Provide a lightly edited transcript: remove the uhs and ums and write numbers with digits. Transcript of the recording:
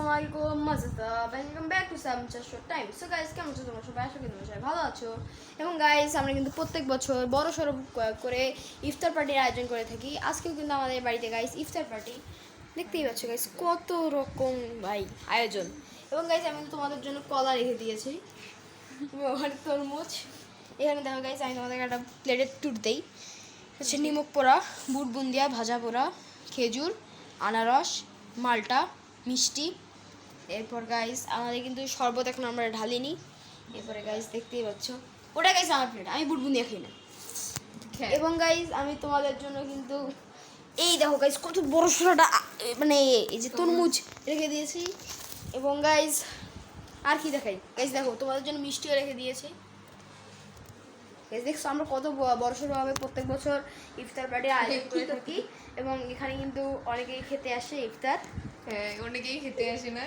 আসসালামু আলাইকুম মজাদা ওয়েলকাম ব্যাক টু সামচার শো টাইম। সো গাইস, কেমন আছো তোমরা সবাই? আশা করি তোমরা সবাই ভালো আছো। এবং গাইস, আমরা কিন্তু প্রত্যেক বছর বড় সড়ো করে ইফতার পার্টির আয়োজন করে থাকি। আজকেও কিন্তু আমাদের বাড়িতে গাইস ইফতার পার্টি। দেখতেই পাচ্ছ গাইস কত রকম ভাই আয়োজন। এবং গাইস, আমি তোমাদের জন্য কলা রেখে দিয়েছি, ওখানে তরমুজ। এখানে দেখো গাইস, আমি তোমাদের একটা প্লেটের ট্যুর দিই। হচ্ছে নিমক পোড়া, বুট বুন্দিয়া, ভাজা পোড়া, খেজুর, আনারস, মালটা, মিষ্টি। এরপর গাইস আমাদের কিন্তু শরবত এখন আমরা ঢালিনি। এরপরে গাইস দেখতেই পাচ্ছ, ওটা গাইস আমার প্লেট, আমি বুট বুন্দিয়া খাই না। এবং গাইস, আমি তোমাদের জন্য কিন্তু এই দেখো গাইস কত বড় সড়োটা মানে এই যে তরমুজ রেখে দিয়েছি। এবং গাইস আর কি দেখাই গাইস, দেখো তোমাদের জন্য মিষ্টিও রেখে দিয়েছি। দেখছো আমরা কত বড় সড়োভাবে প্রত্যেক বছর ইফতার পার্টি আয়োজন করে থাকি। এবং এখানে কিন্তু অনেকেই খেতে আসে ইফতার। হ্যাঁ, অনেকেই খেতে আসে না।